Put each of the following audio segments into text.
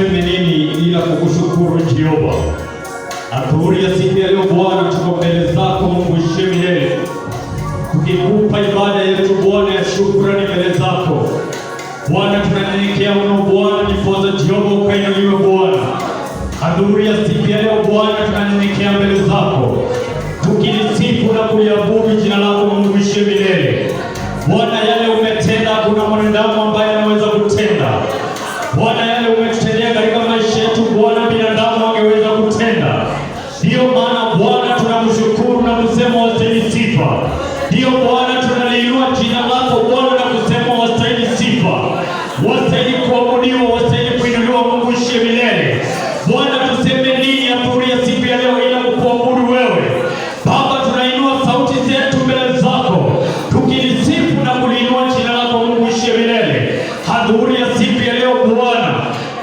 tuseme nini ila kukushukuru Jehova. Adhuhuri ya siku ya leo Bwana, tuko mbele zako Mungu ishiye milele, tukikupa ibada yetu Bwana ya shukrani mbele zako Bwana. Tunanyenyekea mno Bwana, nipoza Jehova ukainuliwe Bwana. Adhuhuri ya siku ya leo Bwana, tunanyenyekea mbele zako tukilisifu na kuliabudu jina lako Mungu ishiye milele. Bwana, yale umetenda kuna mwanadamu ambaye anaweza kutenda. Bwana, yale umetutendea katika maisha yetu Bwana, binadamu angeweza kutenda. Ndiyo maana Bwana tunakushukuru na kusema wastahili sifa. Ndiyo Bwana tunaliinua jina lako Bwana na kusema wastahili sifa, wastahili kuabudiwa, wastahili kuinuliwa Mungu ishiye milele. Bwana, tuseme nini adhuhuri ya siku ya leo ila kukuabudu wewe Baba. Tunainua sauti zetu mbele zako tukilisifu na kuliinua jina lako Mungu ishiye milele. Adhuhuri ya siku ya leo Bwana,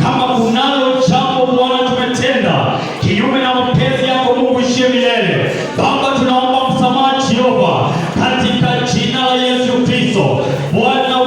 kama kunalo jambo Bwana tumetenda kinyume na mapenzi yako Mungu ishiye milele Baba, tunaomba msamaha Jehova katika jina la Yesu Kristo. Bwana,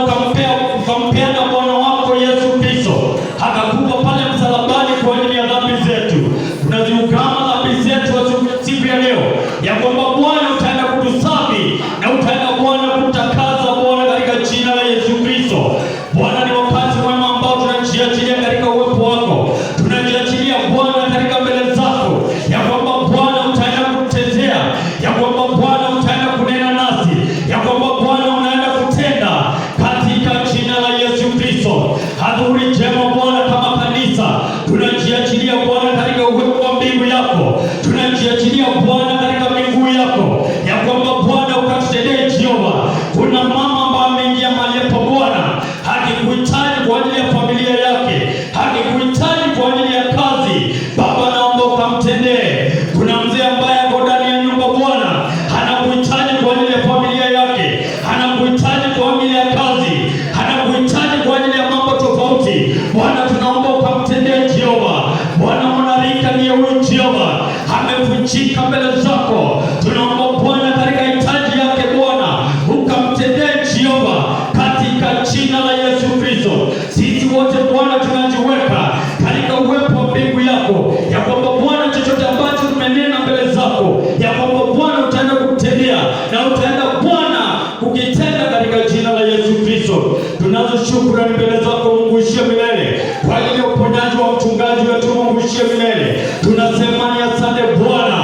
ukampenda Bwana wako Yesu Kristo akakufa pale msalabani kwa ajili ya dhambi zetu. Tunaziungama dhambi zetu siku ya leo ya kwamba Bwana utaenda kutusafi na utaenda Bwana kutakaza Bwana katika jina la Yesu Kristo. Bwana, ni wakati mwema ambao tunajiachilia katika uwepo wako, tunajiachilia Bwana katika mbele zako ya kwamba Bwana utaenda kutetea, ya kwamba Bwana utaenda kunena nasi, ya kwamba Bwana unaenda kutenda katika jina la Yesu Kristo. Adhuhuri njema Bwana, kama kanisa tunajiachilia Bwana katika uwepo wa mbingu yako, tunajiachilia Bwana katika miguu yako ya kwamba Bwana ukatutendee Jehova. Kuna mama ambaye ameingia mahali hapa Bwana, hakikuhitaji kwa ajili ya familia yake, hakikuhitaji kwa ajili ya kazi Baba, naomba ukamtendee. Kuna mzee ambaye ako ndani ya nyumba Bwana, anakuhitaji kwa ajili ya familia yake, anakuhitaji kwa ajili ya kazi, anakuhitaji kwa ajili ya mambo tofauti Bwana, tunaomba ukamtendee Jehova. Bwana, mwanarika ni huyu Jehova amevunjika mbele zako, tunaomba Bwana katika hitaji yake Bwana ukamtendee Jehova katika jina la Yesu Kristo. Sisi wote Bwana tunajiweka katika uwepo wa mbingu yako ya kwamba Bwana chochote ambacho tumenena mbele zako ya kwamba Bwana utaenda kutendea na utaenda Bwana kukitenda katika jina la Yesu Kristo. Tunazo shukrani mbele zako Mungu ishiye milele kwa ajili ya uponyaji wa mchungaji wetu Mungu ishiye milele. Tunasema ni asante Bwana.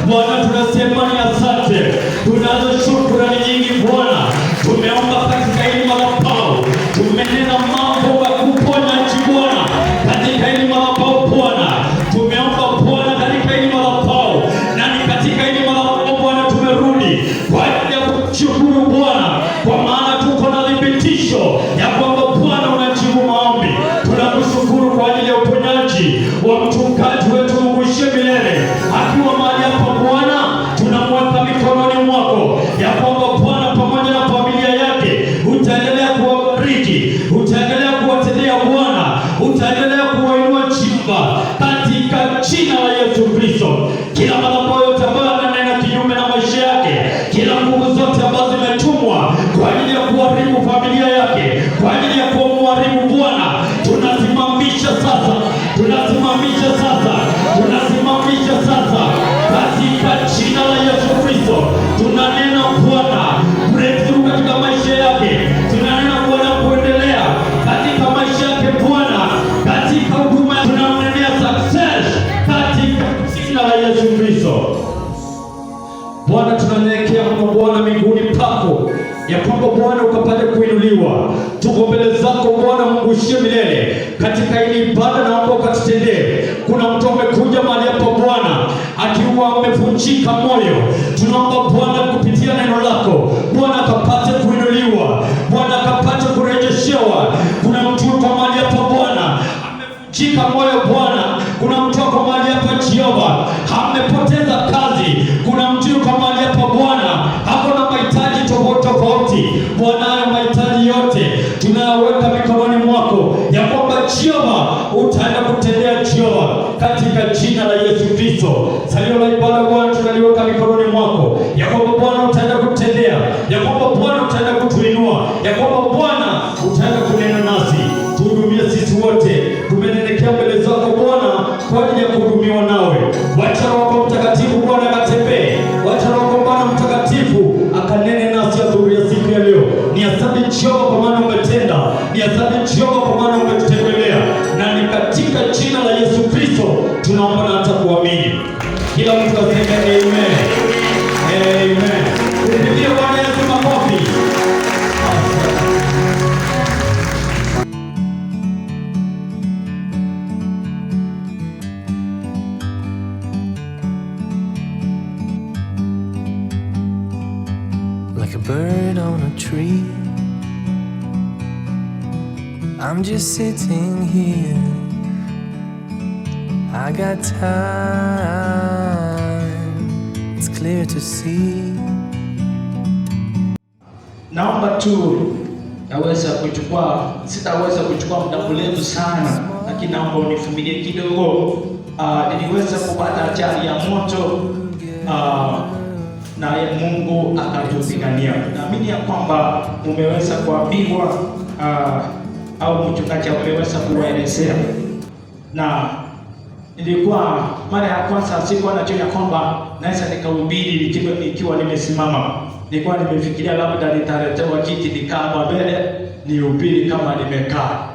Bwana, tunasema ni asante. Tunazo shukrani nyingi Bwana. Tumeomba katika hili madhabahu, tumenena mambo ya kuponya nchi Bwana katika hili madhabahu Bwana. Tumeomba Bwana katika hili madhabahu, na ni katika hili madhabahu Bwana tumerudi kwa ajili ya kushukuru Bwana, kwa maana tuko na thibitisho ya kwamba Bwana unajibu maombi. Tunakushukuru kwa ajili ya uponyaji wa mchungaji wetu Mungu ishiye milele akiwa mahali hapa Bwana, tunamweka mikononi mwako ya kwamba Bwana pamoja na familia yake utaendelea kuwabariki, utaendelea kuwatendea Bwana, utaendelea kuwainua chimba katika jina la Yesu Kristo. Kila madhabahu yote ambayo ananena kinyume na maisha yake, kila nguvu zote ambazo zimetumwa kwa ajili ya kuharibu familia yake, kwa ajili ya kumharibu Bwana, tunasimamisha sasa, tunasimamisha sasa, tunasimamisha sasa katika jina la Yesu Kristo. Tunanena Bwana breakthrough katika maisha yake, tunanena Bwana kuendelea katika maisha yake Bwana, katika huduma tunamnenea success katika jina la Yesu Kristo. Bwana, tunanyenyekea kwa Bwana miguuni pako ya kwamba Bwana ukapate kuinuliwa. Tuko mbele zako Bwana Mungu ishiye milele katika hili ibada, naomba ukatutendee. Kuna mtu amekuja mahali hapa Bwana akiwa amevunjika moyo, tunaomba Bwana kupitia neno lako Bwana akapate kuinuliwa, Bwana akapate kurejeshewa. Kuna mtu kwa mahali hapa Bwana amevunjika moyo Bwana, kuna mtu kwa mahali hapa Jehova amepoteza kazi, kuna mtu kwa mahali hapa Bwana hapo na mahitaji tofauti Bwana, hayo mahitaji yote tunayaweka mikononi mwako ya kwamba Jehova utaenda kutendea Jehova katika jina la Yesu Kristo. Salio la ibada Bwana tunaliweka mikononi mwako ya kwamba Bwana utaenda kutendea, ya kwamba Bwana utaenda kutuinua, ya kwamba Bwana utaenda kunena nasi. Tuhudumie sisi wote, tumenyenyekea mbele Ni asante Jehova kwa maana umetutembelea, na ni katika jina la Yesu Kristo tunaomba na hata kuamini. Kila mtu aseme amen. Amen. Ndio Bwana Yesu makofi. Like a bird on a tree, I'm just sitting here. I got time, it's clear to see. Naomba tu sitaweza kuchukua muda mrefu sana, lakini naomba univumilie kidogo. Niliweza kupata ajali ya moto, na Mungu akatupigania. Naamini ya kwamba umeweza kuambiwa au mchungaji ameweza kuwaelezea, na nilikuwa mara ya kwanza sikuwa najua ya kwamba naweza nikahubiri nikiwa nimesimama. Nilikuwa nimefikiria labda nitaletewa kiti nikaa mbele nihubiri kama nimekaa.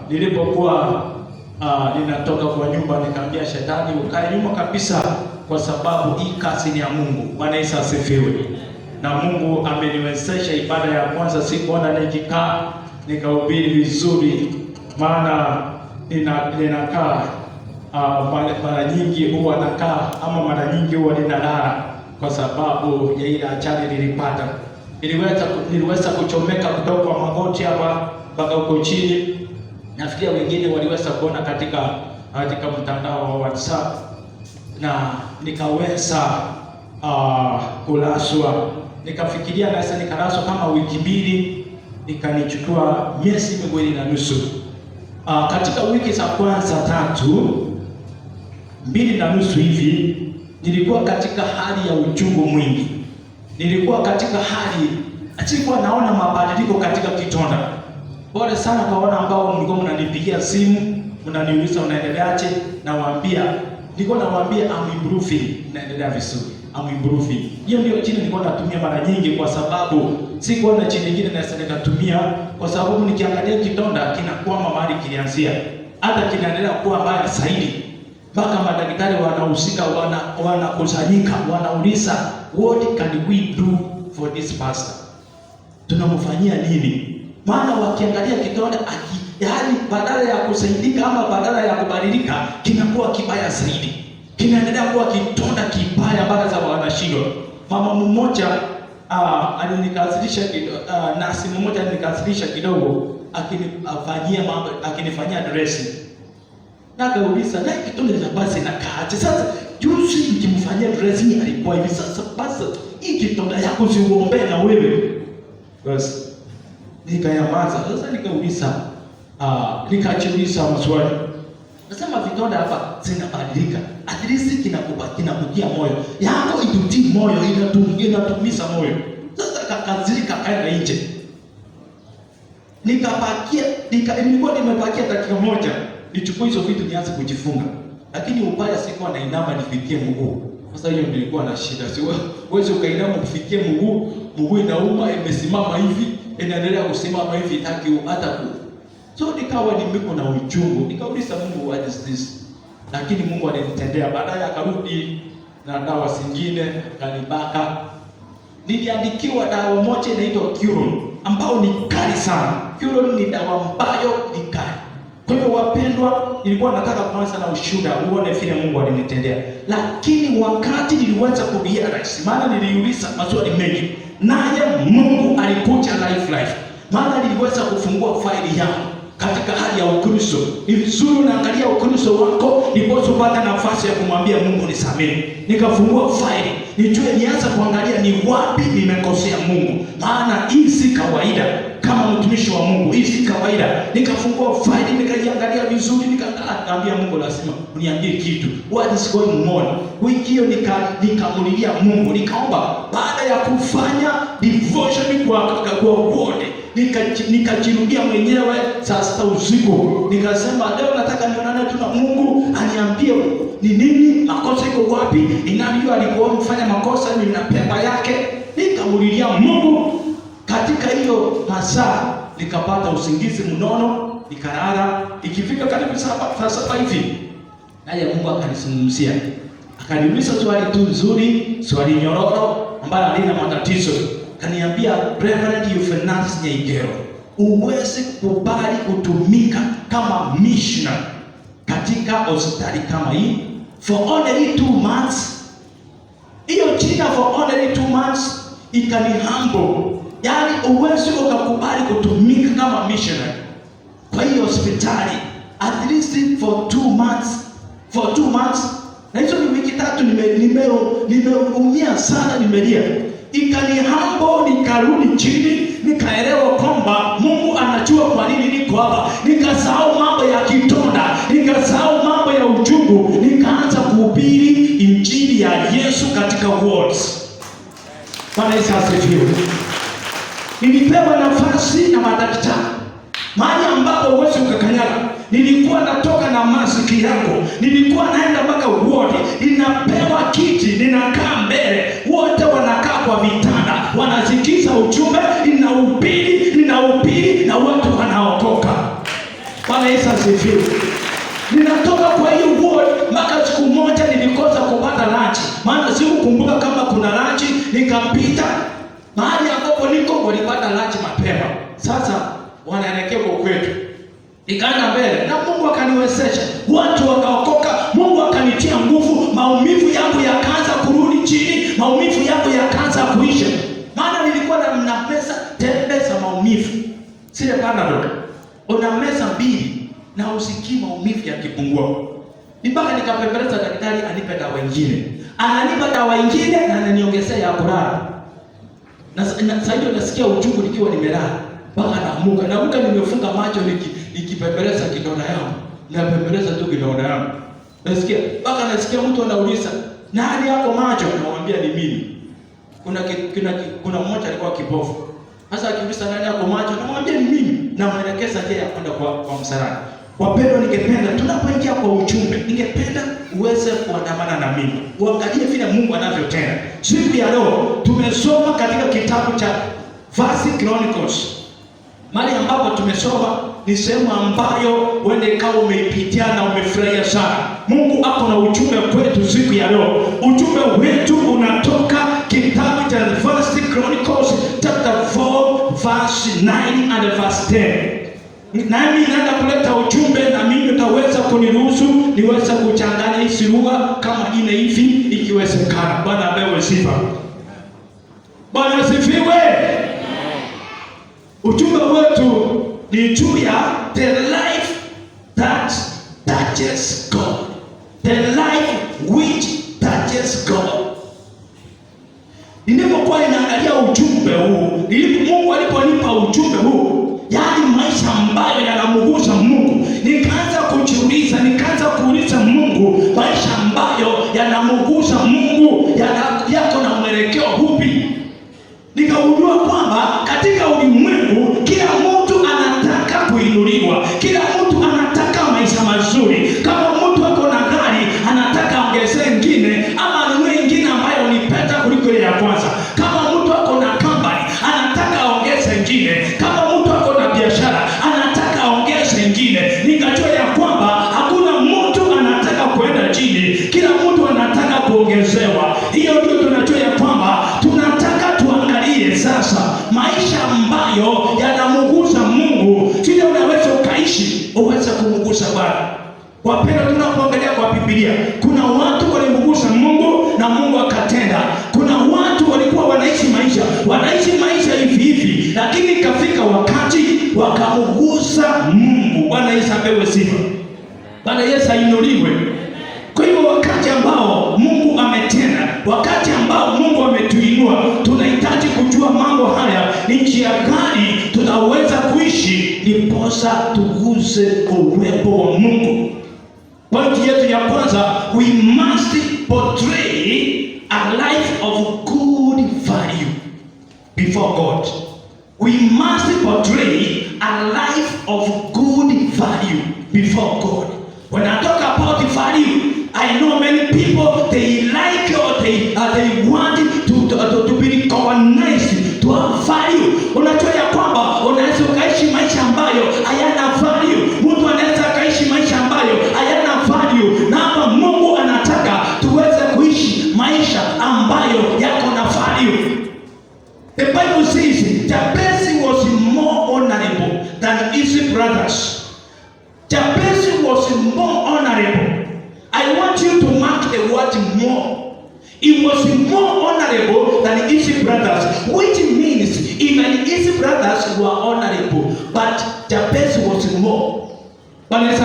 Nilipokuwa ninatoka kwa nyumba, nikamwambia shetani ukae nyuma kabisa, kwa sababu hii kazi ni ya Mungu. Bwana Yesu asifiwe. Na Mungu ameniwezesha. Ibada ya kwanza sikuona nikikaa nikahubiri vizuri, maana ninakaa mara nyingi huwa nakaa, ama mara nyingi huwa ninalala kwa sababu ya ile ajali nilipata. Niliweza kuchomeka kutoka kwa magoti hapa mpaka huko chini. Nafikiria wengine waliweza kuona katika mtandao wa WhatsApp, na nikaweza kulaswa. Nikafikiria naweza nikalaswa kama wiki mbili, ikanichukua miezi miwili na nusu. Katika wiki za kwanza 2 na nusu hivi nilikuwa katika hali ya uchungu mwingi. Nilikuwa katika hali sikuwa naona mabadiliko katika kitonda. Pole sana kwa wale ambao mlikuwa mnanipigia simu, mnaniuliza unaendeleaje, nilikuwa nawaambia I'm improving, naendelea vizuri. I'm improving. Hiyo ndio jina nilikuwa natumia mara nyingi, kwa sababu sikuwa na jina lingine naweza nikatumia, kwa sababu nikiangalia kitonda kinakwama mahali kilianzia, hata kinaendelea kuwa mbaya zaidi, mpaka madaktari wanahusika wanakusanyika wanauliza what can we do for this pastor, tunamfanyia nini? Maana wakiangalia kitonda yaani badala ya kusaidika ama badala ya kubadilika kinakuwa kibaya zaidi, kinaendelea kuwa kitonda kibaya mpaka za wanashindwa. Mama mmoja alinikasirisha nasi mmoja alinikasirisha kidogo, akinifanyia dressing. Na kauliza na kitonda cha basi na kaaje sasa, juzi nikimfanyia dressing alikuwa hivi, sasa basi hii kitonda yako siuombee na wewe. Basi nikayamaza. Sasa nikauliza nikajiuliza maswali. Nasema vitonda hapa zinabadilika, at least kinakujia moyo yako, itutii moyo, inatumiza moyo. Sasa kakazilika kaenda nje, nilikuwa nimepakia dakika moja nichukue hizo vitu nianze kujifunga, lakini ubaya sikuwa nainama nifikie mguu. Sasa hiyo nilikuwa na shida, siwezi ukainama kufikie mguu inauma, imesimama hivi, inaendelea kusimama hivi, itaki hata ku. So nikawa nimeko na uchungu, nikauliza Mungu what is this? Lakini Mungu alinitendea. Baadaye akarudi na dawa zingine kanibaka. Niliandikiwa dawa moja inaitwa Curon, ambao ni kali sana. Curon ni dawa ambayo ni kali. Kwa hiyo wapendwa, nilikuwa nataka kuanza na ushuhuda uone vile Mungu alinitendea. Lakini wakati niliweza kurealize, maana niliuliza maswali mengi, naye Mungu alikuja life. Maana niliweza kufungua faili yangu katika hali ya Ukristo. Ni vizuri unaangalia Ukristo wako ndipo upate nafasi ya kumwambia Mungu nisamehe. Nikafungua faili, nijue nianza kuangalia ni wapi nimekosea Mungu. Maana hii si kawaida kama mtumishi wa Mungu, hii si kawaida. Nikafungua faili, nikajiangalia vizuri, nikaambia Mungu lazima uniambie kitu. What is going on? Wiki hiyo nikamulilia Mungu, nikaomba. Baada ya kufanya devotion kwa wote, nikajirudia mwenyewe saa 6 usiku. Nikasema leo nataka nionane tu na Mungu, aniambie ni nini, makosa iko wapi, ni nani alikuwa mfanya makosa, ni na pepa yake. Nikamulilia Mungu katika hiyo masaa nikapata usingizi mnono, nikalala. Ikifika karibu saa saba hivi, naye Mungu akanizungumzia, akaniuliza swali tu nzuri, swali nyororo ambalo halina matatizo. Kaniambia, Reverend Euphrates Nyaigero, uwezi kubali kutumika kama missionary katika hospitali kama hii for only 2 months. Hiyo jina for only 2 months ikani humble. Yaani uwezi ukakubali kutumika kama missionary kwa hiyo hospitali at least for 2 months. For 2 months. Na hizo ni wiki 3 nimeumia sana, nimelia. Ikani humble, nikarudi chini, nikaelewa kwamba Mungu anajua kwa nini niko hapa. Nikasahau mambo ya kitonda, nikasahau mambo ya uchungu, nikaanza kuhubiri injili ya Yesu katika words. Bwana Yesu asifiwe. Nilipewa nafasi na madaktari mahali ambapo uwezi ukakanyaga. Nilikuwa natoka na maski yangu, nilikuwa naenda mpaka ward, ninapewa kiti, ninakaa mbele, wote wanakaa kwa vitanda, wanasikiza ujumbe, ninahubiri na watu wanaokoka. Bwana Yesu asifiwe. Ninatoka kwa hiyo ward mpaka siku moja nilikosa kupata lunch, maana sikukumbuka kama kuna lunch. Nikapita mahali ambapo niko walipata lunch mapema. Sasa wanaelekea kwa kwetu. Nikaenda mbele na Mungu akaniwezesha, watu wakaokoka, Mungu akanitia nguvu, maumivu yangu yakaanza kurudi chini, maumivu yangu yakaanza kuisha. Maana nilikuwa na meza tembe za maumivu. Sile Panadol. Una meza 2 na usikii maumivu yakipungua. Mpaka nikapembeleza daktari anipe dawa nyingine. Ananipa dawa nyingine na ananiongezea ya kulala. Na sasa hiyo nasikia uchungu nikiwa nimelala. Mpaka naamuka nimefunga macho nikipembeleza kidonda yangu. Napembeleza tu kidonda yangu. Nasikia mtu anauliza, "Nani yako macho?" Namwambia ni mimi. Kuna mmoja alikuwa kipofu. Sasa akiuliza nani yako macho, namwambia ni mimi. Na mwelekeza njia ya kwenda kwa msalani. Wapendwa, ningependa tunapoingia kwa ujumbe, ningependa uweze kuandamana na mimi. Uangalie vile Mungu anavyotenda. Siku ya leo tumesoma katika kitabu cha 1 Chronicles. Mahali ambapo tumesoma ni sehemu ambayo wende kama umeipitia na umefurahia sana. Mungu ako na ujumbe kwetu siku ya leo. Ujumbe wetu unatoka kitabu cha 1 Chronicles chapter 4 verse 9 and verse 10. Nami naenda kuleta ujumbe na mimi utaweza kuniruhusu niweze kuchanganya hizi lugha kama ine hivi ikiwezekana. Bwana apewe sifa. Bwana asifiwe. Ujumbe wetu ni juu ya the life that touches God. The life which touches God. Nilipokuwa ninaangalia ujumbe huu, Mungu aliponipa ujumbe huu, yaani maisha ambayo yanamgusa Mungu, nikaanza kujiuliza, nikaanza kuuliza Mungu, maisha ambayo yanamgusa Mungu yako na mwelekeo upi? Nikagundua kwamba katika ulimwengu kila mtu anataka kuinuliwa, kila mtu anataka maisha mazuri. Kama mtu ako na gari anataka ongezee nyingine ama anunue nyingine ambayo ni peta kuliko ile ya kwanza. Kama mtu ako na company anataka ongeze nyingine. Kama mtu ako na biashara anataka ongeze nyingine. Nikajua ya kwamba hakuna mtu anataka kwenda chini, kila mtu anataka kuongezewa. Hiyo ndio tunajua ya kwamba tunataka tuangalie sasa maisha ambayo yanamgusa Mungu, sio unaweza ukaishi uweze kumgusa Bwana. Wapendwa, tunapoangalia kwa Biblia, kuna watu walimgusa Mungu na Mungu akatenda. Kuna watu walikuwa wanaishi maisha hivi hivi, lakini ikafika wakati wakamgusa Mungu. Bwana Yesu apewe sifa. Bwana Yesu ainuliwe. Kwa hiyo wakati ambao Mungu ametenda, wakati ambao Mungu ametuinua, tunahitaji kujua mambo haya, ni njia gani tunaweza kuishi ndiposa tuguse uwepo wa Mungu. Pointi yetu ya kwanza, we must portray a life of good value before God. We must portray a life of good value before God. When I talk about value, I know many people, they like or they want to be recognized, to have value. Unajua ya kwamba unaweza ukaishi brothers. Jabez was more honorable. I want you to mark the word more. He was more honorable than his brothers, which means even his brothers were honorable, but Jabez was more. Jabez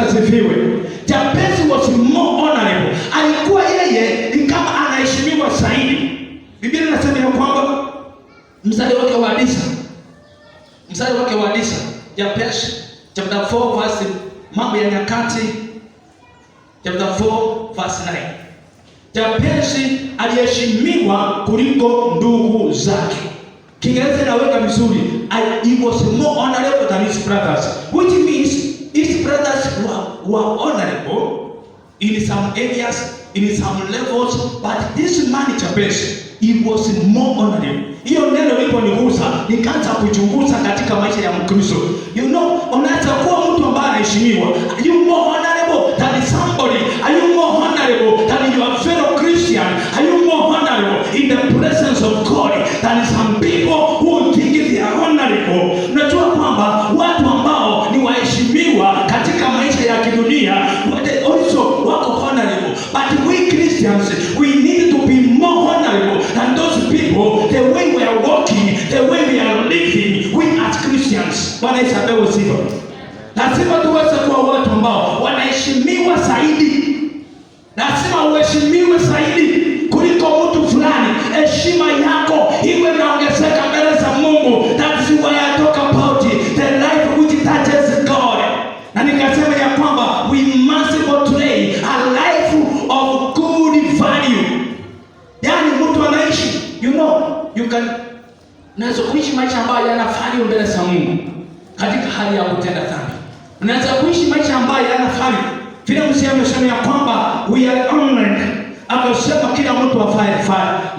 was more honorable. Alikuwa yeye ni kama anaheshimiwa zaidi. Biblia inasema ya kwamba mstari wake wa 9, Jabez chapter 4 verse Mambo ya Nyakati chapter 4 verse 9. Jabez aliheshimiwa kuliko ndugu zake. Kiingereza inaweka vizuri, he was more honorable than his brothers, which means his brothers were honorable in some areas, in some levels, but this man Jabez, he was more honorable. Hiyo neno lipo nigusa, nikaanza kuchunguza katika maisha ya Mkristo. You know, unaweza kuwa mtu ambaye anaheshimiwa. Are you more honorable than somebody? Are you more honorable than your fellow Christian? Are you more honorable in the presence of God than some people who think they are honorable? Unajua kwamba watu ambao ni waheshimiwa katika maisha ya kidunia, they also wako honorable. But we Christians, we need to be more honorable than those people, the way we are walking, the way we are living, we as Christians. Bwana Yesu apewe sifa. Lazima tuweze kuwa watu ambao wanaheshimiwa zaidi. Lazima uheshimiwe zaidi kuliko mtu fulani. Heshima yako iwe inaongezeka mbele za Mungu. That's why I talk about the life which touches God. Na nikasema ya kwamba we must portray a life of good value. Yani mtu anaishi, you can unaweza kuishi maisha ambayo yana value mbele za Mungu katika hali ya kutenda dhambi. Unaweza kuishi maisha ambayo yana value. Vile msema amesema ya kwamba we are honored. Akasema kila mtu avae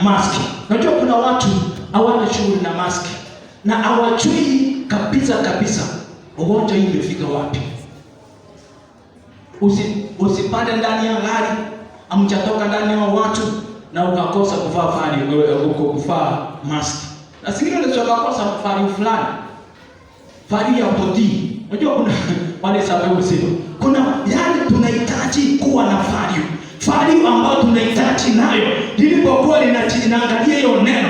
maski. Unajua kuna watu hawana shughuli na maski na hawajui kabisa ugonjwa hii imefika wapi. Usipande ndani ya gari, amchatoka ndani ya watu na ukakosa kuvaa maski. Na singine unaweza kukosa value fulani. Value ya body. Unajua kuna wale sababu sio. Kuna yani tunahitaji kuwa na value ambayo tunahitaji nayo. Nilipokuwa ninaangalia hiyo neno,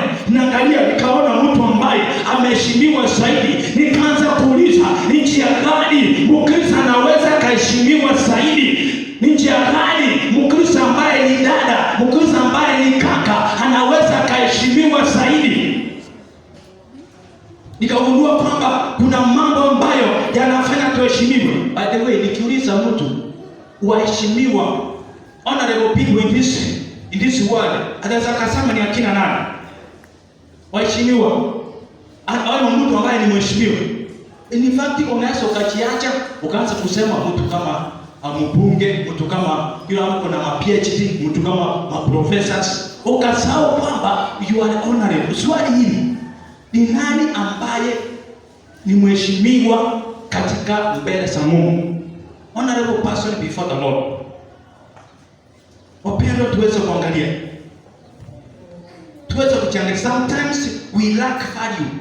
nikaona mtu ambaye ameheshimiwa zaidi. Nikaanza kuuliza, ni njia gani Mkristo anaweza kaheshimiwa zaidi? Ni njia gani Mkristo ambaye ni dada, Mkristo ambaye ni kaka anaweza kaheshimiwa zaidi? Nikagundua kwamba kuna mambo ambayo yanafanya tuheshimiwe. By the way, nikiuliza mtu waheshimiwa, honorable people in this world, anaweza kusema ni akina nani? Waheshimiwa. Ana mtu ambaye ni mheshimiwa. In fact, unaweza ukajiacha ukaanza kusema mtu kama mbunge, mtu kama yule ambaye na PhD, mtu kama professors, ukasahau kwamba you are honorable. Swali hili, ni nani ambaye ni mheshimiwa katika mbele za Mungu? Honorable person before the Lord. Wapendwa, tuweze kuangalia. Tuweze kuchanganya. Sometimes we lack value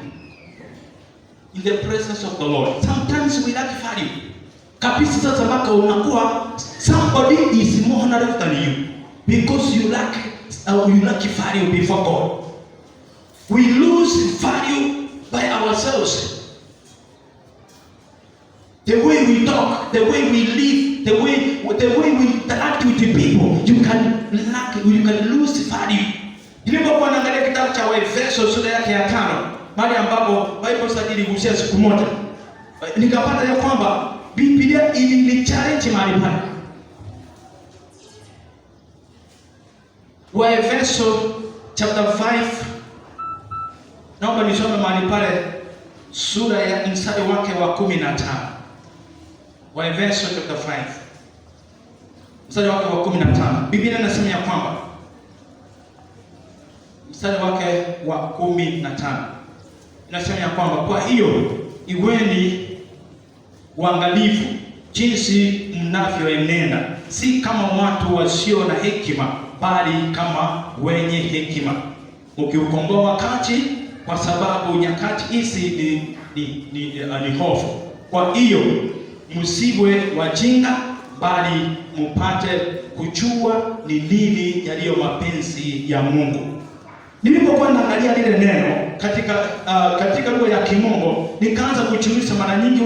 in the presence of the Lord. Sometimes we lack value. Kabisa sasa mpaka unakuwa somebody is more honorable than you because you lack value before God. We lose value by ourselves. The way we talk, the way we live, the way we interact with the people, you can lose value. Nilipokuwa naangalia kitabu cha Waefeso sura yake ya 5, mahali ambapo Bible study iligusia siku moja, nikapata ya kwamba Biblia ili challenge mahali pale. Waefeso chapter 5, naomba nisome mahali pale sura ya mstari wake wa 15. Waefeso chapter 5 mstari wake wa 15. Biblia inasema ya kwamba mstari wake wa 15 inasema ya kwamba kwa hiyo iweni waangalifu jinsi mnavyoenenda, si kama watu wasio na hekima, bali kama wenye hekima, mkiukomboa wakati, kwa sababu nyakati hizi ni hofu. Kwa hiyo msiwe wajinga, bali mupate kujua ni nini yaliyo mapenzi ya Mungu. Nilipokuwa naangalia lile neno katika lugha ya Kimungu, nikaanza kujiuliza, mara nyingi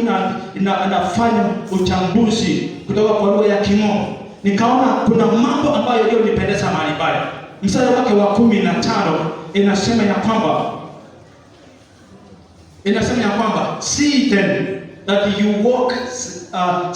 nafanya uchambuzi kutoka kwa lugha ya Kimungu, nikaona kuna mambo ambayo yaliyonipendeza mahali pale. Mstari wake wa 15 inasema ya kwamba see then that you walk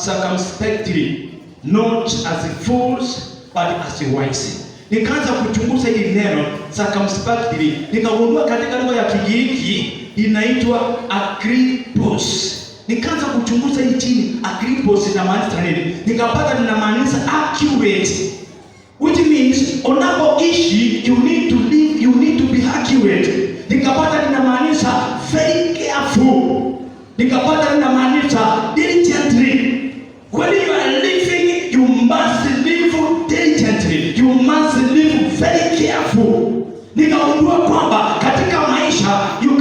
circumspectly, not as fools but as wise. Nikaanza kuchunguza hili neno circumspectly, nikagundua katika lugha ya Kigiriki inaitwa agripos. Nikaanza kuchunguza hii chini, agripos inamaanisha nini? Nikapata linamaanisha accurate, which means unapoishi you need to live, you need to be accurate. Nikapata linamaanisha very careful. Nikapata linamaanisha diligently. When you are living, you must live diligently. You must live very careful. Nikagundua kwamba katika maisha you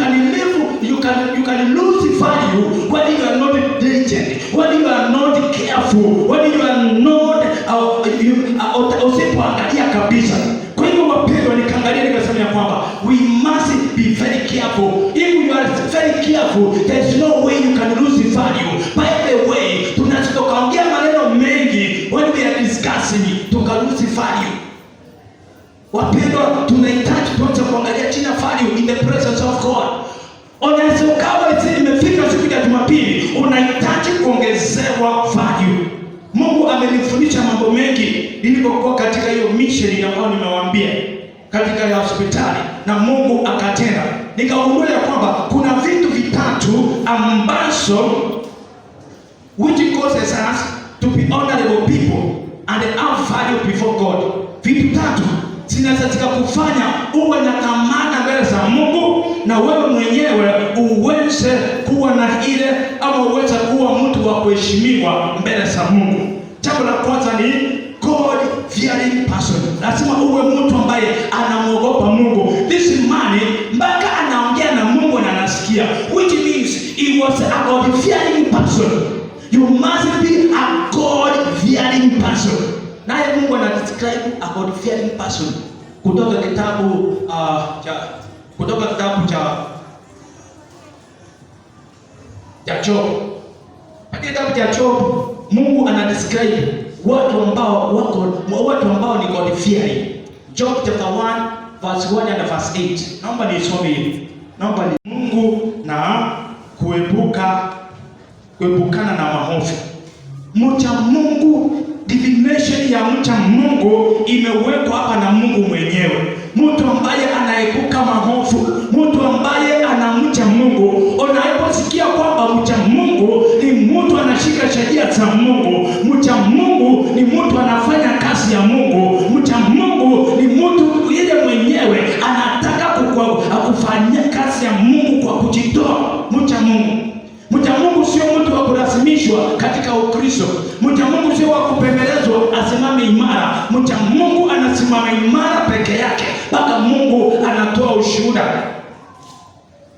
can lose value when you are not diligent, when you are not careful, when you are not usipoangalia kabisa. Kwa hiyo wapendwa, nikaangalia nikasema kwamba we must be very careful. If you are very careful, there is no way you can lose value. By the way, tunatokaongea maneno mengi when we are discussing to lose value. Wapendwa, tunahitaji tuanze kuangalia chini value in the presence of God. Unaweza ukawa imefika siku ya Jumapili, unahitaji kuongezewa value. Mungu amenifundisha mambo mengi nilipokuwa katika hiyo mission ambayo nimewaambia katika ya hospitali, na Mungu akatenda. Nikagundua kwamba kuna vitu vitatu ambazo which causes us to be honorable people and have value before God. Vitu tatu zinaweza kufanya uwe na thamani mbele za Mungu, na wewe mwenyewe uweze kuwa na ile ama uweze kuwa mtu wa kuheshimiwa mbele za Mungu. Jambo la kwanza ni God fearing person. Lazima uwe mtu ambaye anamuogopa Mungu. This man mpaka anaongea na Mungu na anasikia, which means he was a God fearing person. You must be a God fearing person. Naye Mungu anadescribe a God fearing person kutoka kitabu cha Job. Kitabu cha Job, Mungu anadescribe watu ambao ni God fearing. Job chapter 1 verse 1 and verse 8. Naomba nisome hivi. Naomba ni Mungu na kuepukana na mahofu. Mcha Mungu, definition ya mcha Mungu imewekwa hapa na Mungu mwenyewe. Mtu ambaye anaepuka mahofu, mtu ambaye anamcha Mungu. Unaposikia kwamba mcha Mungu ni mtu anashika sheria za Mungu, mcha Mungu ni mtu anafanya kazi ya Mungu, mcha Mungu ni mtu yeye mwenyewe anataka kufanya kazi ya Mungu kwa kujitoa. Mcha Mungu sio mtu wa kulazimishwa katika Ukristo. Mcha Mungu sio wa kupembelezwa asimame imara. Mcha Mungu anasimama imara peke yake mpaka Mungu anatoa ushuhuda.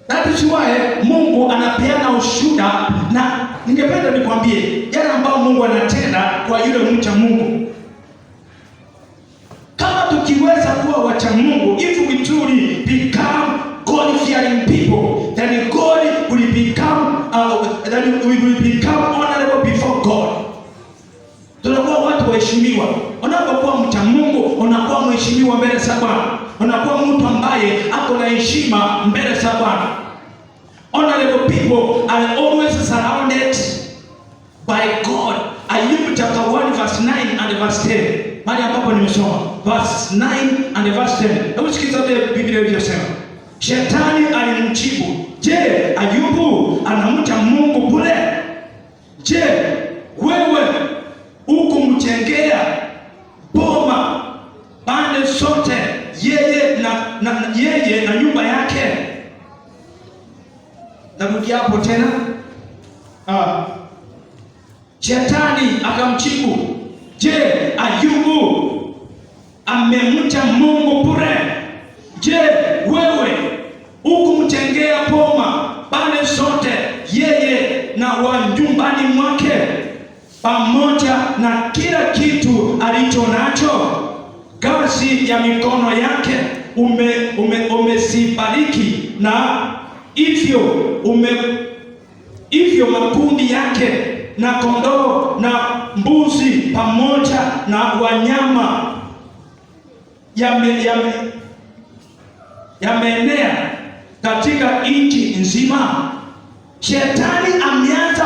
That is why Mungu anapeana ushuhuda, na ningependa nikwambie yale ambayo Mungu anatenda kwa yule mcha Mungu. Kama tukiweza kuwa wacha Mungu, if we truly become God fearing people, then God will become we will become honorable before God. Tunakuwa watu waheshimiwa. Unapokuwa mcha Mungu, unakuwa mheshimiwa mbele za Bwana. Unakuwa mtu ambaye ako na heshima mbele za Bwana. Honorable people are always surrounded by God. Ayubu chapter 1 verse 9 and verse 10. Mahali ambapo nimesoma verse 9 and verse 10. Hebu sikiza Biblia inavyosema. Shetani alimjibu, "Je, Ayubu anamcha Mungu bure? Je, wewe hukumjengea boma pande zote yeye na nyumba yake?" Narudia hapo tena. Shetani akamjibu, "Je, Ayubu amemcha Mungu bure? Je, wewe hukumjengea boma pande zote yeye na wa nyumbani mwake, pamoja na kila kitu alicho nacho. Kazi ya mikono yake umesibariki, na hivyo makundi yake na kondoo na mbuzi pamoja na wanyama yameenea katika nchi nzima. Shetani ameanza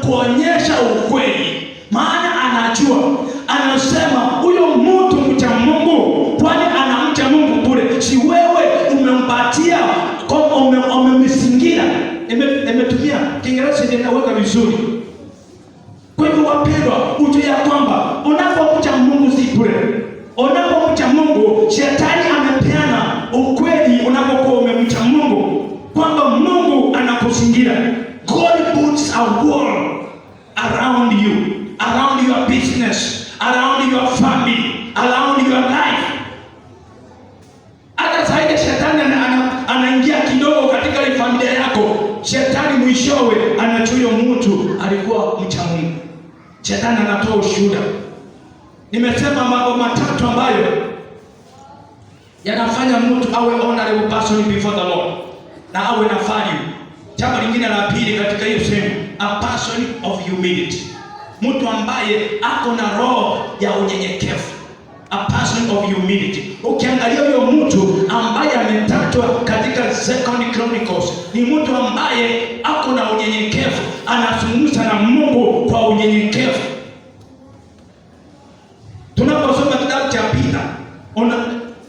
kuonyesha ukweli, maana anasema huyo mtu mcha Mungu, kwani anamcha Mungu bure? Si wewe umempatia, umemsingira. Imetumia Kiingereza inaweka vizuri. Kwa hivyo wapendwa, ujue ya kwamba unapomcha Mungu si bure. Unapomcha Mungu, shetani amepeana ukweli unapokuwa umemcha Mungu, kwamba Mungu anakuzingira. God puts a wall around you, around your business, around your family, around your life. Hata zaidi shetani anaingia kidogo katika familia yako. Shetani mwishowe anachuyo mtu alikuwa mcha Mungu. Shetani anatoa ushuhuda. Nimesema mambo matatu ambayo yanafanya mtu awe honorable person before the Lord na awe na value. Jambo lingine la pili katika hiyo sehemu, a person of humility. Mtu ambaye ako na roho ya unyenyekevu. A person of humility. Ukiangalia huyo mtu ambaye ametajwa katika 2 Chronicles, ni mtu ambaye ako na unyenyekevu, anazungumza na Mungu kwa unyenyekevu. Tunaposoma kitabu cha Peter,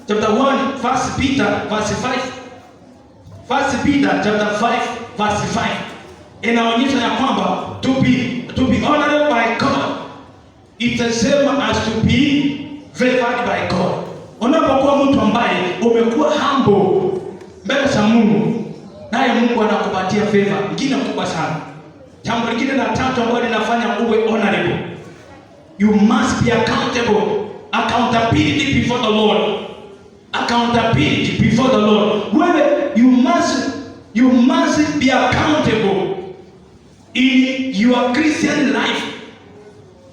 chapter 1 verse Peter verse 5. First Peter chapter 5 verse 5. Inaonyesha ya kwamba to be honored by God, it's the same as to be favored by God. Unapokuwa mtu ambaye umekuwa humble mbele za Mungu, naye Mungu anakupatia favor nyingine kubwa sana. Jambo lingine la tatu ambalo linafanya uwe honorable, you must be accountable. Accountability before the Lord. Accountability before the Lord. Wewe you must be accountable in your Christian life.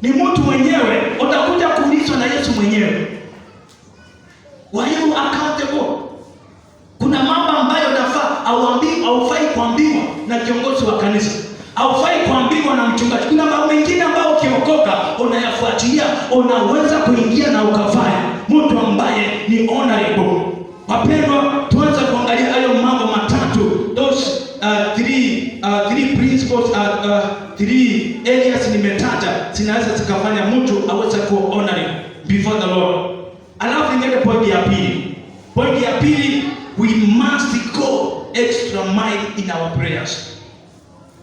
Ni mtu mwenyewe utakuja kuulizwa na Yesu mwenyewe. Were you accountable? Kuna mambo ambayo nafaa haufai kuambiwa na kiongozi wa kanisa. Haufai kuambiwa na mchungaji. Kuna mambo mengine ambayo ukiokoka unayafuatilia, unaweza kuingia na ukafanya. Mtu ambaye ni honorable. Wapendwa, tuanze kuangalia hayo mambo matatu. Those three principles, three areas nimetaja zinaweza zikafanya mtu aweze kuwa honorable before the Lord. Alafu ingine point ya pili. Point ya pili, we must go extra mile in our prayers.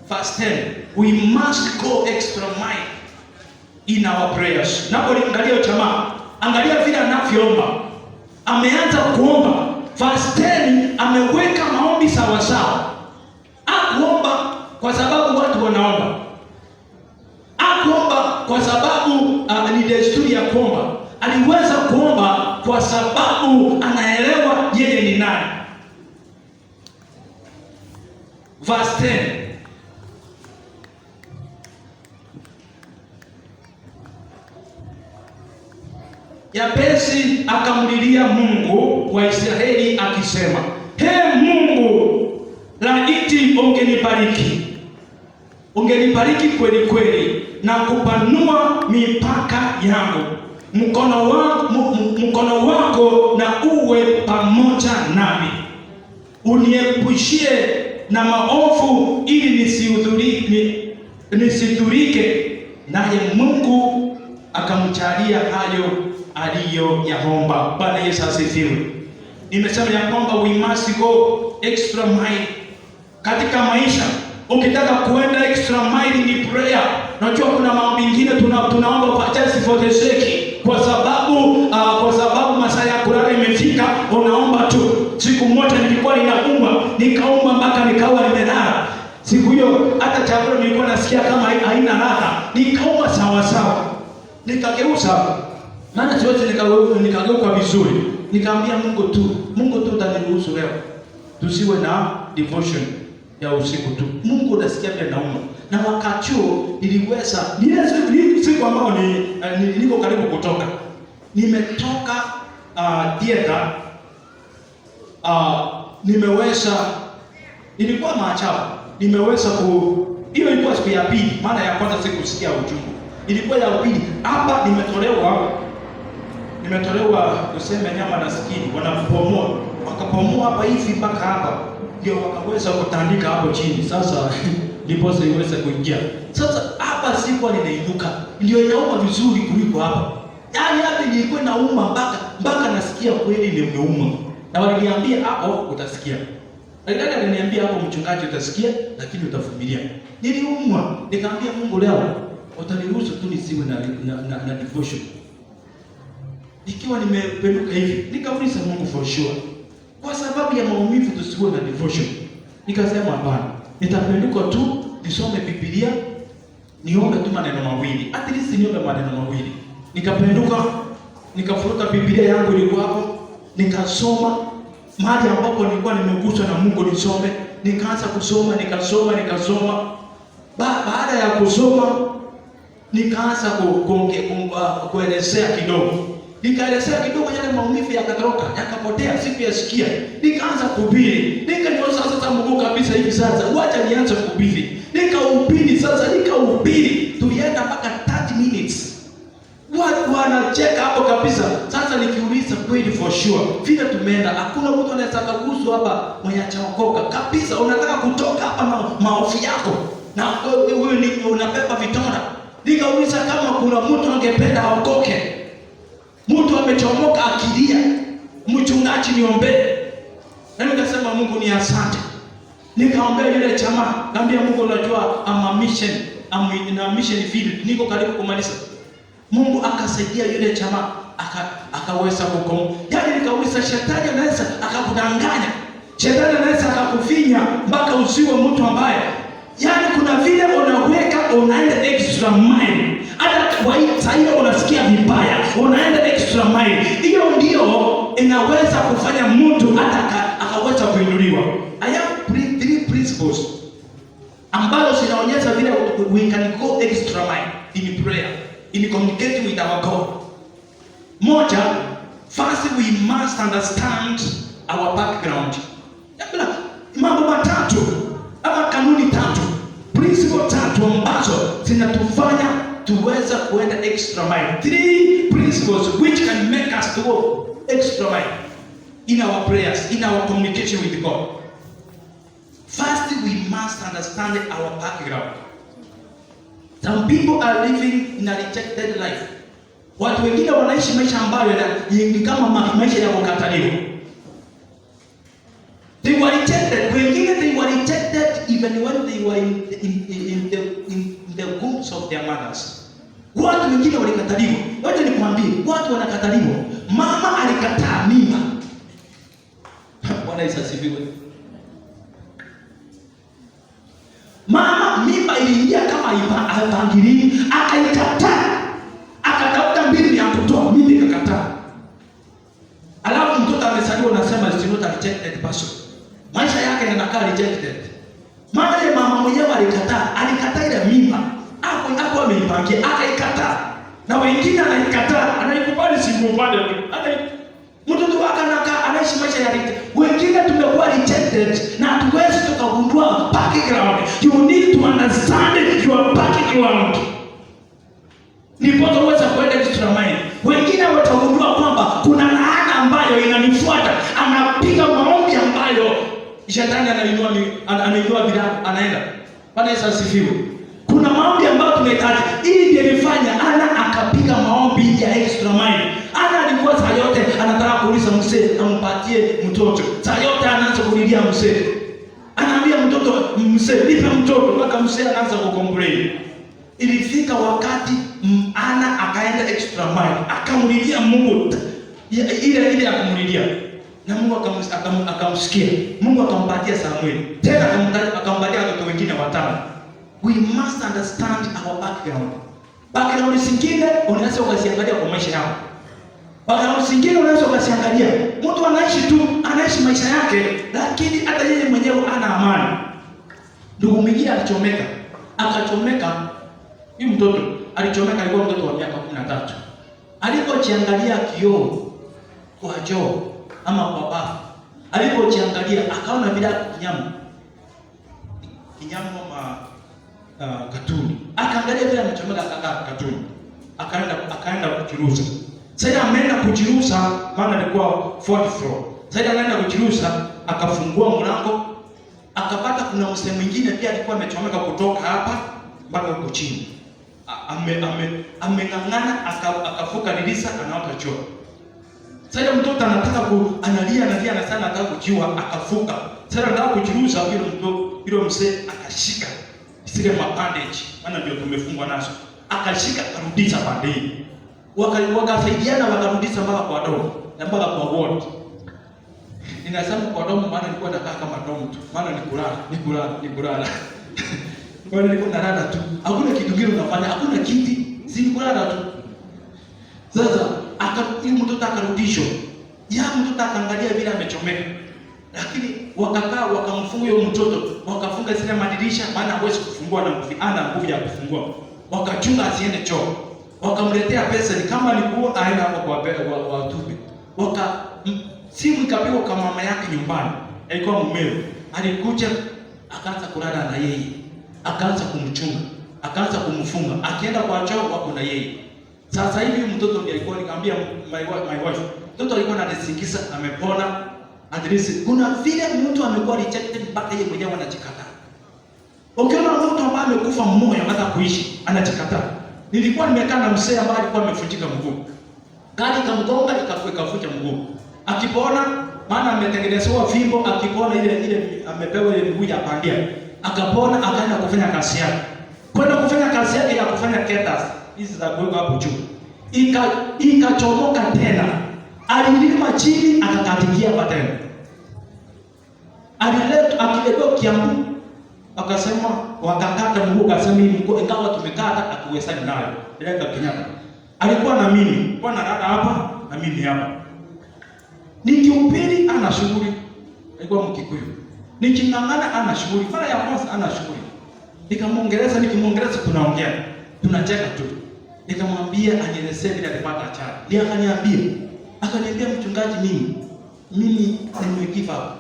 Verse 10, we must go extra mile in our prayers. Napoangalia jamaa, angalia vile anavyoomba. Ameanza kuomba. Verse 10 ameweka maombi sawa sawa. Hakuomba kwa sababu watu wanaomba. Hakuomba kwa sababu ni desturi ya kuomba. Aliweza kuomba kwa sababu anaelewa yeye ni nani. Verse 10, Yabesi akamlilia Mungu wa Israeli akisema, He Mungu, laiti ungenibariki kweli kweli na kupanua mipaka yangu. Mkono wako na uwe pamoja nami. Uniepushie na maovu ili nisidhurike. Naye Mungu akamjalia hayo aliyoyaomba. Bwana Yesu asifiwe. Nimesema ya kwamba we must go extra mile katika maisha. Ukitaka kuenda extra mile ni prayer. Najua kuna mambo mengine tunaomba just for the sake, kwa sababu masaa ya kulala imefika, unaomba tu. Siku moja nilikuwa nikaomba mpaka nikawa nimelala. Siku hiyo hata chakula nilikuwa nasikia kama haina ladha. Nikaomba sawa sawa. Nikageuza. Maana siwezi nikageuka vizuri. Nikamwambia Mungu tu utaniruhusu leo tusiwe na devotion ya usiku tu. Mungu nasikia vile nauma. chuo niliweza siku ambayo niko karibu kutoka. Nimetoka theater, nimeweza, ilikuwa maajabu. Nimeweza hiyo ilikuwa siku ya pili, maana ya kwanza sikusikia uchungu. Ilikuwa ya pili. Hapa nimetolewa kusema nyama na skini, wanapomoa. Wakapomoa hapa hivi mpaka hapa. Ndio wakaweza kutandika hapo chini. Sasa ndipo siweza kuingia. Sasa hapa sikuwa ninainuka. Ndio inauma vizuri kuliko hapa. Yaani hapa nilikuwa inauma mpaka nasikia kweli nimeuma. Na waliniambia hapo utasikia. Daktari aliniambia hapo, mchungaji, utasikia lakini utavumilia. Niliumwa, nikamwambia Mungu, leo utaniruhusu tu nisiwe na devotion. Ikiwa nimependuka hivi, nikauliza Mungu for sure, kwa sababu ya maumivu tusiwe na devotion. Nikasema hapana, nitapenduka tu nisome Biblia, niombe tu maneno mawili. At least niombe maneno mawili. Nikapenduka, nikafuruta Biblia yangu ilikuwa hapo, nikasoma mahali ambapo nilikuwa nimeguswa na Mungu nisome. Nikaanza kusoma, nikasoma. Baada ya kusoma, nikaanza kuelezea kidogo. Nikaelezea kidogo, yale maumivu yakatoroka, yakapotea, sikuyasikia. Nikaanza kuhubiri. Nikanyoosha sasa Mungu kabisa hivi sasa. Wacha nianze kuhubiri. Nikahubiri. Tulienda mpaka 30 minutes. Watu wanacheka hapo kabisa. Sasa nikiuliza kweli for sure, vile tumeenda hakuna mtu anaweza kuguswa hapa mwenye chaokoka kabisa. Unataka kutoka hapa na maofi yako na wewe ni unabeba vitonda. Nikauliza kama kuna mtu angependa aokoke, mtu amechomoka akilia, mchungaji niombe. Na nikasema Mungu ni asante. Nikaombea yule chama, naambia Mungu, unajua mission field, niko karibu kumaliza. Mungu akasaidia yule chama, akaweza yaani nikauliza, shetani anaweza akakudanganya, shetani anaweza akakufinya mpaka usiwe mtu ambaye, yaani kuna vile unaenda extra mile. Hata kwa hiyo unasikia vibaya, unaenda extra mile. Hiyo ndio inaweza kufanya mtu hata akaweza kuinuliwa. I have 3 principles ambazo zinaonyesha vile we can go extra mile in prayer, in communicating with our God. Moja, first we must understand our background. Mambo matatu ama kanuni tatu, principle tatu ambazo zinatufanya tuweza kuenda extra mile. 3 principles which can make us to go extra mile in our prayers, in our communication with God. First, we must understand our background. Some people are living in a rejected life. Watu wengine wanaishi maisha ambayo ni kama maisha ya kukataliwa. They were rejected. Wengine they were rejected even when they were in the wombs of their mothers. Watu wengine walikataliwa. Wacha nikwambie, watu wanakataliwa. Mama alikataa mimba. Bwana Yesu asifiwe. Mama mimba iliingia kama ipangilii, akaikataa. Akatafuta mbinu ya kutoa, mimba ikakataa. Alafu mtoto amesaliwa, unasema is not a rejected person. Maisha yake yanakaa rejected. Mama mwenyewe alikataa ile mimba. Hapo ameipangia, akaikataa. Na wengine anaikataa, anaikubali sikubali. Mtoto wake anakaa anaishi maisha ya rejected. Wengine tumekuwa rejected na hatuwezi tukagundua background. You need to understand your background. Ndipo uweze kuenda extra mile. Wengine watagundua kwamba kuna laana ambayo inanifuata. Anapiga maombi ambayo shetani anainua bila anaenda. Bwana Yesu asifiwe. Kuna maombi ambayo tunahitaji. Hii ndiyo ilifanya Ana akapiga maombi ya extra mile. Ana alikuwa saa yote anataka kuuliza mzee ampatie mtoto. Saa yote anaanza kulilia mzee. Anaambia mtoto, mzee nipe mtoto, mpaka mzee anaanza kukomplain. Ilifika wakati Ana akaenda extra mile, akamlilia Mungu ile ya kumlilia. Na Mungu akamsikia. Mungu akampatia Samueli. Tena akampatia watoto wengine 5. We must understand our background. Background zingine unaweza ukaziangalia kwa maisha yako. Background zingine unaweza ukaziangalia. Mtu anaishi maisha yake, lakini hata yeye mwenyewe hana amani. Ndugu mwingine alichomeka. akachomeka. Huyu mtoto alichomeka, alikuwa mtoto wa miaka 13. Alipojiangalia kioo kwa choo ama kwa bafu, alipojiangalia akaona bila kinyama katuni. Akaangalia vile amechomeka katuni. Akaenda kujirusa. Sasa ameenda kujirusa, maana alikuwa 4th floor. Sasa anaenda kujirusa, akafungua mlango, akapata kuna msemo mwingine pia alikuwa amechomeka kutoka hapa mpaka huko chini. Ameng'ang'ana, akafuka dirisha, anaota choo. Sasa mtoto anataka analia na sana, anataka kujiua, akafuka. Sasa anataka kujirusa, hilo mzee akashika zile mabandage, maana ndio tumefungwa nazo. Akashika akarudisha bandage. Wakasaidiana wakarudisha mpaka kwa domo, na mpaka kwa ward. Ninasema kwa domo maana nilikuwa nakaa kama domo tu. Maana ni kulala. Kwa nilikuwa nalala tu. Hakuna kitu kingine unafanya, hakuna kiti, si kulala tu. Sasa mtoto akarudishwa. Mtoto akaangalia vile amechomeka. Lakini wakakaa wakamfunga huyo mtoto, wakafunga zile madirisha, maana hawezi kufungua na nguvu, ana nguvu ya kufungua. Wakachunga asiende choo. Wakamletea pesa, ni kama alikuwa aenda hapo kwa watupe. Simu ikapigwa kwa mama yake nyumbani. Alikuwa mumeo. Alikuja akaanza kulala na yeye. Akaanza kumchunga, akaanza kumfunga. Akienda kwa choo wako na yeye. Sasa hivi mtoto ndiye alikuwa, nikamwambia my wife. Mtoto alikuwa anadesikisa, amepona. At least kuna vile mtu amekuwa rejected mpaka yeye mwenyewe anajikataa. Ukiona mtu ambaye amekufa moyo hata kuishi, anajikataa. Nilikuwa nimekaa na mzee ambaye alikuwa amevunjika mguu. Gari ikamgonga ikavuja mguu. Akipona, maana ametengenezewa fimbo, akipona ile amepewa ile mguu ya bandia. Akapona, akaenda kufanya kazi yake. Kwenda kufanya kazi yake ya kufanya ketas. Hizi za kuweka hapo juu. Ikachomoka tena. Alilima chini akakatikia patena. Akiletea Kiambu akasema wakakata mguu, akasema ingawa tumekata atuwezani nayo. Ile Kenyatta. Alikuwa na mimi, kwa narada hapa na mimi hapa. Nikihubiri ana shughuli. Alikuwa Mkikuyu. Niking'ang'ana ana shughuli. Mara ya kwanza ana shughuli. Nikimuongeleza tunaongea. Tunacheka tu. Nikamwambia anielezee vile alipata ajali. Akaniambia mchungaji, mimi nimekifa.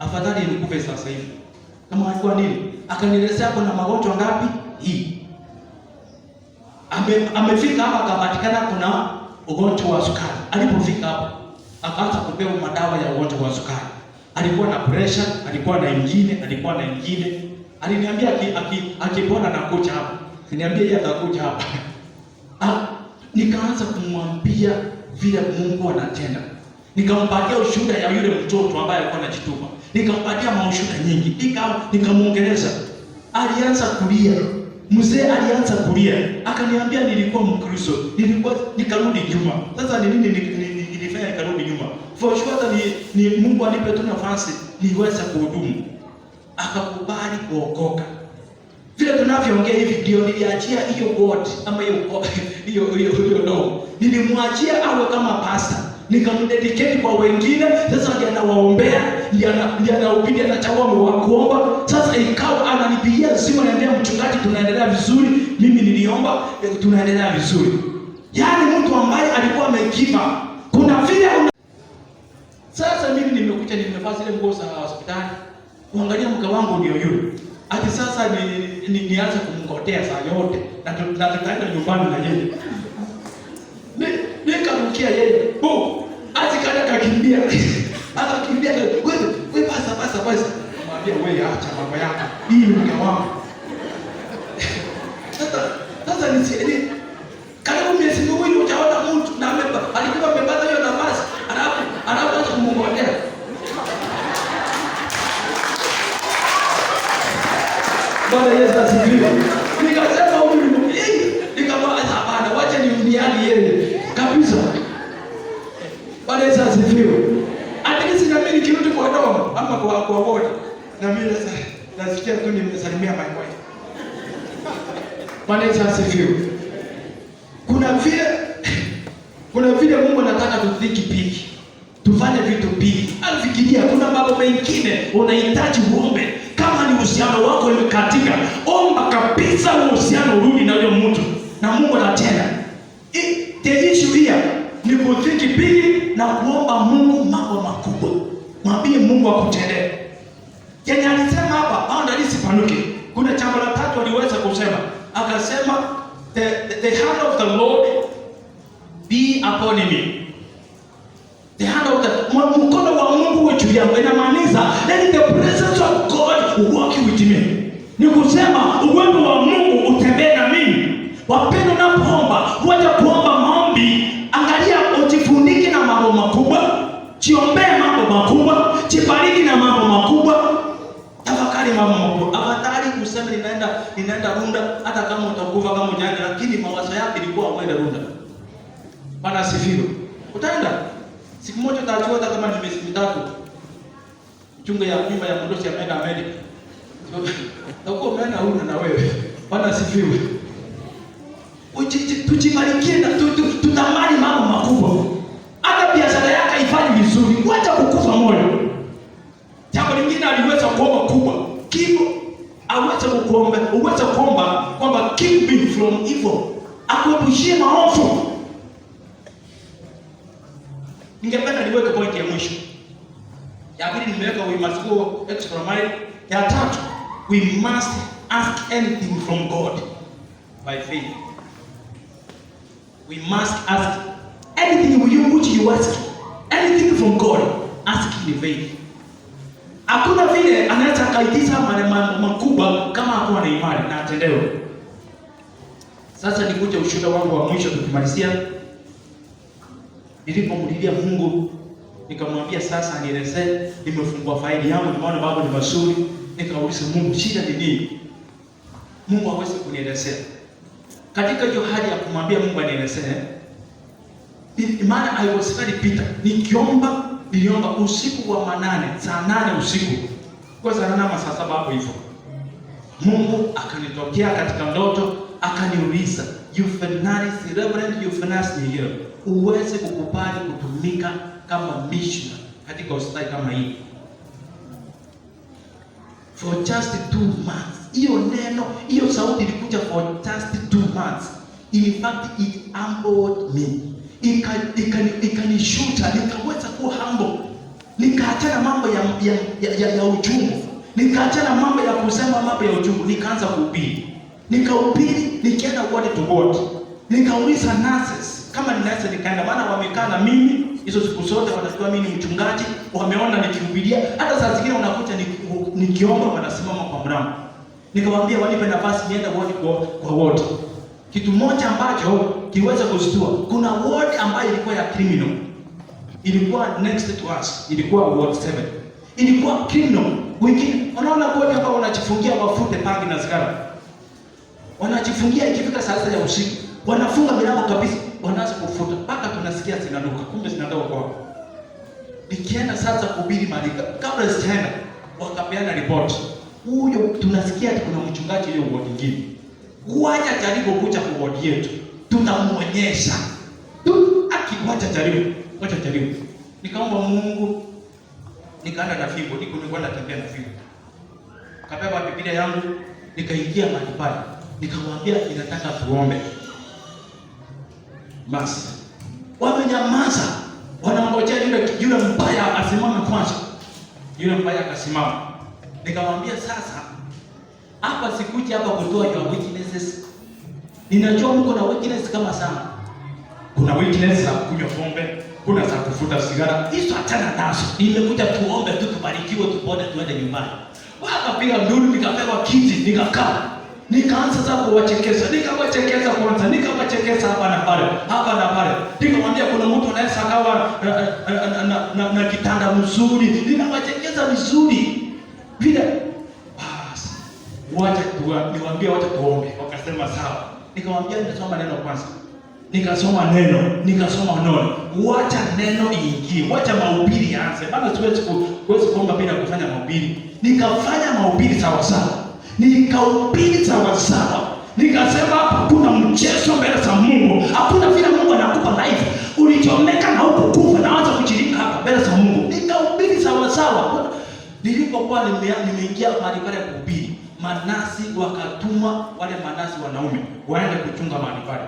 Afadhali nikufe sasa hivi. Kama alikuwa nini? Akanielezea kuna magonjwa ngapi? Hii. Amefika hapa akapatikana kuna ugonjwa wa sukari. Alipofika hapa akaanza kupewa madawa ya ugonjwa wa sukari. Alikuwa na pressure, alikuwa na ingine. Aliniambia akipona na kuja hapa. Niambia yeye atakuja hapa. Nikaanza kumwambia vile Mungu anatenda. Nikampatia ushuhuda ya yule mtoto ambaye alikuwa anajitupa. Nikampatia maushuhuda nyingi. Nikamuongeleza. Alianza kulia. Mzee alianza kulia. Akaniambia nilikuwa Mkristo. Nikarudi nyuma. Sasa ni nini nilifanya nikarudi nyuma? For sure ni Mungu anipe tu nafasi niweze kuhudumu. Akakubali kuokoka. Vile tunavyoongea hivi ndio niliachia hiyo board ama hiyo dom. Nilimwachia awe kama pastor. Nikamdedicate kwa wengine. Sasa ndiye anawaombea, ndiye anahubiri, anachagua wa kuomba. Sasa ikawa ananipigia simu, ananiambia mchungaji, tunaendelea vizuri. Mimi niliomba, tunaendelea vizuri. Yaani mtu ambaye alikuwa amekifa. Kuna vile sasa mimi nimekuja nimevaa zile nguo za hospitali. Kuangalia mke wangu ndio yule. Ati sasa nianze kumngotea saa yote na tutaenda nyumbani na yeye. Nikamkia yeye. Atikana kakimbia. Akakimbia. Wewe pasa. Mwambie wewe acha mambo yako. Hii ni mke wangu. Sasa ni karibu miezi miwili utaona mtu na alikuwa amepata hiyo nafasi. Anaanza kumngotea. Bwana Yesu asifiwe. Nikasema huyu nikamwambia hapana, wacha niumbiani yeye kabisa. Bwana Yesu asifiwe. Hata sina mimi nikirudi kwa domo ama kwa wote. Na mimi sasa nasikia tu nimesalimia my wife. Bwana Yesu asifiwe. Kuna vile Mungu anataka tufiki piki. Tufanye vitu piki. Alifikiria kuna mambo mengine unahitaji uombe. Kama ni uhusiano wako imekatika, omba kabisa. na kuomba Mungu mambo makubwa. Mwambie Mungu akutendee. Yenye alisema hapa, boundary sipanuke. Kuna jambo la tatu aliweza kusema. Akasema the hand of the Lord be upon me. The hand of the mkono wa Mungu juu yangu. Inamaanisha let the presence of God walk with me. Ni kusema uwepo wa Mungu utembee na mimi. Wapendwa, unapoomba, wacha kuomba maombi, angalia ujifundike na mambo makubwa, jiombee mambo makubwa, jibariki na mambo makubwa. Tafakari mambo makubwa. Afadhali kusema ninaenda Runda, hata kama utakufa kama hujaenda, lakini mawazo yako ilikuwa uende Runda. Bwana asifiwe. Utaenda. Siku moja utajua hata kama ni miezi mitatu. Mchunga ya nyumba ya mdosi ameenda Amerika. Utakuwa umeenda Runda na wewe. Bwana asifiwe. Tujibarikie na tutamani mambo makubwa. Hata biashara yako ifanye vizuri, wacha kukufa moyo. Jambo lingine aliweza kuomba kubwa. Kipo uweze kuomba kwamba keep me from evil. Akuepushie maovu. Ningependa niweke point ya mwisho. Ya pili nimeweka we must go extra mile. Ya tatu, we must ask anything from God by faith. We must ask anything which you ask, anything from God, ask in faith. Hakuna vile anaweza kaitisha mambo makubwa kama hakuwa na imani na atendewe. Sasa nikuja ushuhuda wangu wa mwisho tukimalizia. Nilipomlilia Mungu, nikamwambia sasa nielezee, nimefungua faili yangu, nimeona bado ni mazuri. Nikauliza Mungu, shida ni nini? Mungu hawezi kunielezea. Katika hiyo hali ya kumwambia Mungu anielezee, maana I was very bitter. Niliomba usiku wa manane, saa 8 usiku. Kwa saa 8 ama saa 7 hapo hivyo. Mungu akanitokea katika ndoto, akaniuliza, Reverend Euphanius ni here. Uweze kukubali kutumika kama missionary katika hospitali kama hii. For just 2 months. Hiyo sauti ilikuja for just 2 months. In fact, it humbled me. Ikanishuta, nikaweza kuwa humble. Nikaachana mambo ya uchungu. Nikaachana mambo ya kusema mambo ya uchungu. Nikaanza kuhubiri. Nikahubiri, nikienda word to word. Nikauliza nurses, kama ninaweza nikaenda, maana wamekaa na mimi hizo siku zote, wanajua mimi ni mchungaji, wameona nikihubiria. Hata saa zingine unakuta nikiomba wanasimama kwa mlango. Nikamwambia wanipe nafasi niende ward kwa ward. Kitu moja ambacho kiweza kushtua, kuna ward ambayo ilikuwa ya criminal. Ilikuwa next to us, ilikuwa ward 7. Ilikuwa criminal. Wengine unaona ward ambao wanajifungia wafute pangi na sigara. Wanajifungia ikifika saa 6 ya usiku. Wanafunga milango kabisa, wanaanza kufuta mpaka tunasikia zinanuka, kumbe zinatoka kwao. Nikienda sasa kuhubiri malika, kabla sijaenda wakapeana report. Huyo tunasikia kuna mchungaji yule ward nyingine. Wacha jaribu kuja kwa ward yetu. Tutamuonyesha. Akiwacha jaribu. Nikaomba Mungu, nikaenda na fimbo, nilikuwa natembea na fimbo. Kabeba Biblia yangu, nikaingia mahali pale. Nikamwambia ninataka tuombe. Basi wamenyamaza, wanangojea yule mbaya asimame kwanza. Yule mbaya akasimama. Nikamwambia sasa, hapa sikuji hapa kutoa your witnesses. Ninajua mko na witness kama sana. Kuna witness za kunywa pombe, kuna za kufuta sigara. Hizo achana nazo. Nimekuja tuombe tu, tubarikiwe, tupone, tuende nyumbani. Wakapiga nduru, nikapewa kiti, nikakaa. Nikaanza sasa kuwachekesha. Nikawachekesha kwanza, nikawachekesha hapa na pale. Nikamwambia kuna mtu anaweza akawa na kitanda mzuri. Nikawachekesha vizuri. Bila basi niwaambie wacha tuombe. Wakasema sawa. Nikamwambia nitasoma neno kwanza. Nikasoma neno. Wacha neno iingie. Wacha mahubiri yaanze. Bado siwezi kuomba bila kufanya mahubiri. Nikafanya mahubiri sawa sawa. Nikahubiri sawa. Nikasema hapa kuna mchezo mbele za Mungu. Hakuna vile Mungu anakupa life. Ulichomeka na huko kufa na anza kuchirika hapa mbele za Mungu. Nikahubiri sawa. Nilipokuwa nimeingia mahali pale kuhubiri, manasi wakatuma wale manasi wanaume waende kuchunga mahali pale.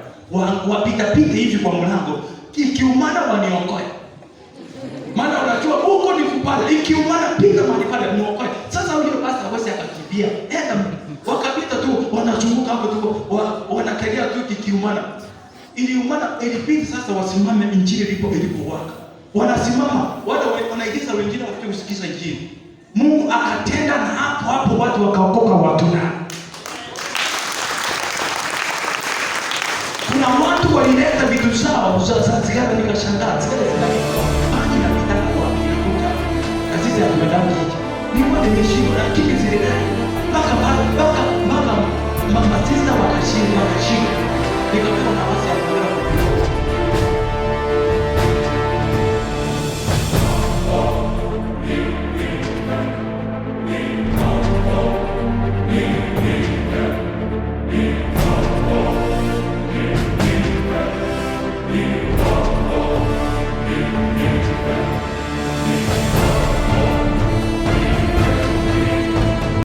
Wapita hivi kwa mlango, ikiumana waniokoe. Maana unajua huko ni kupala. Ikiumana piga mahali pale muokoe. Sasa huyo pastor hawezi akakimbia. Enda wakapita tu wanazunguka hapo tu wanakalia tu kikiumana. Iliumana ilibidi sasa wasimame injili ilipowaka. Wanasimama, wale wanaigiza wengine wakikusikiza injili. Mungu akatenda na hapo watu wakaokoka watu na. Kuna watu walileta vitu zao za sigara nikashangaa. Sigara zinatoka. Maji na vitaka kwa kinakuta. Na sisi hatuendani hicho. Ni kwa nimeshindo lakini zile mpaka mama sisi wakashinda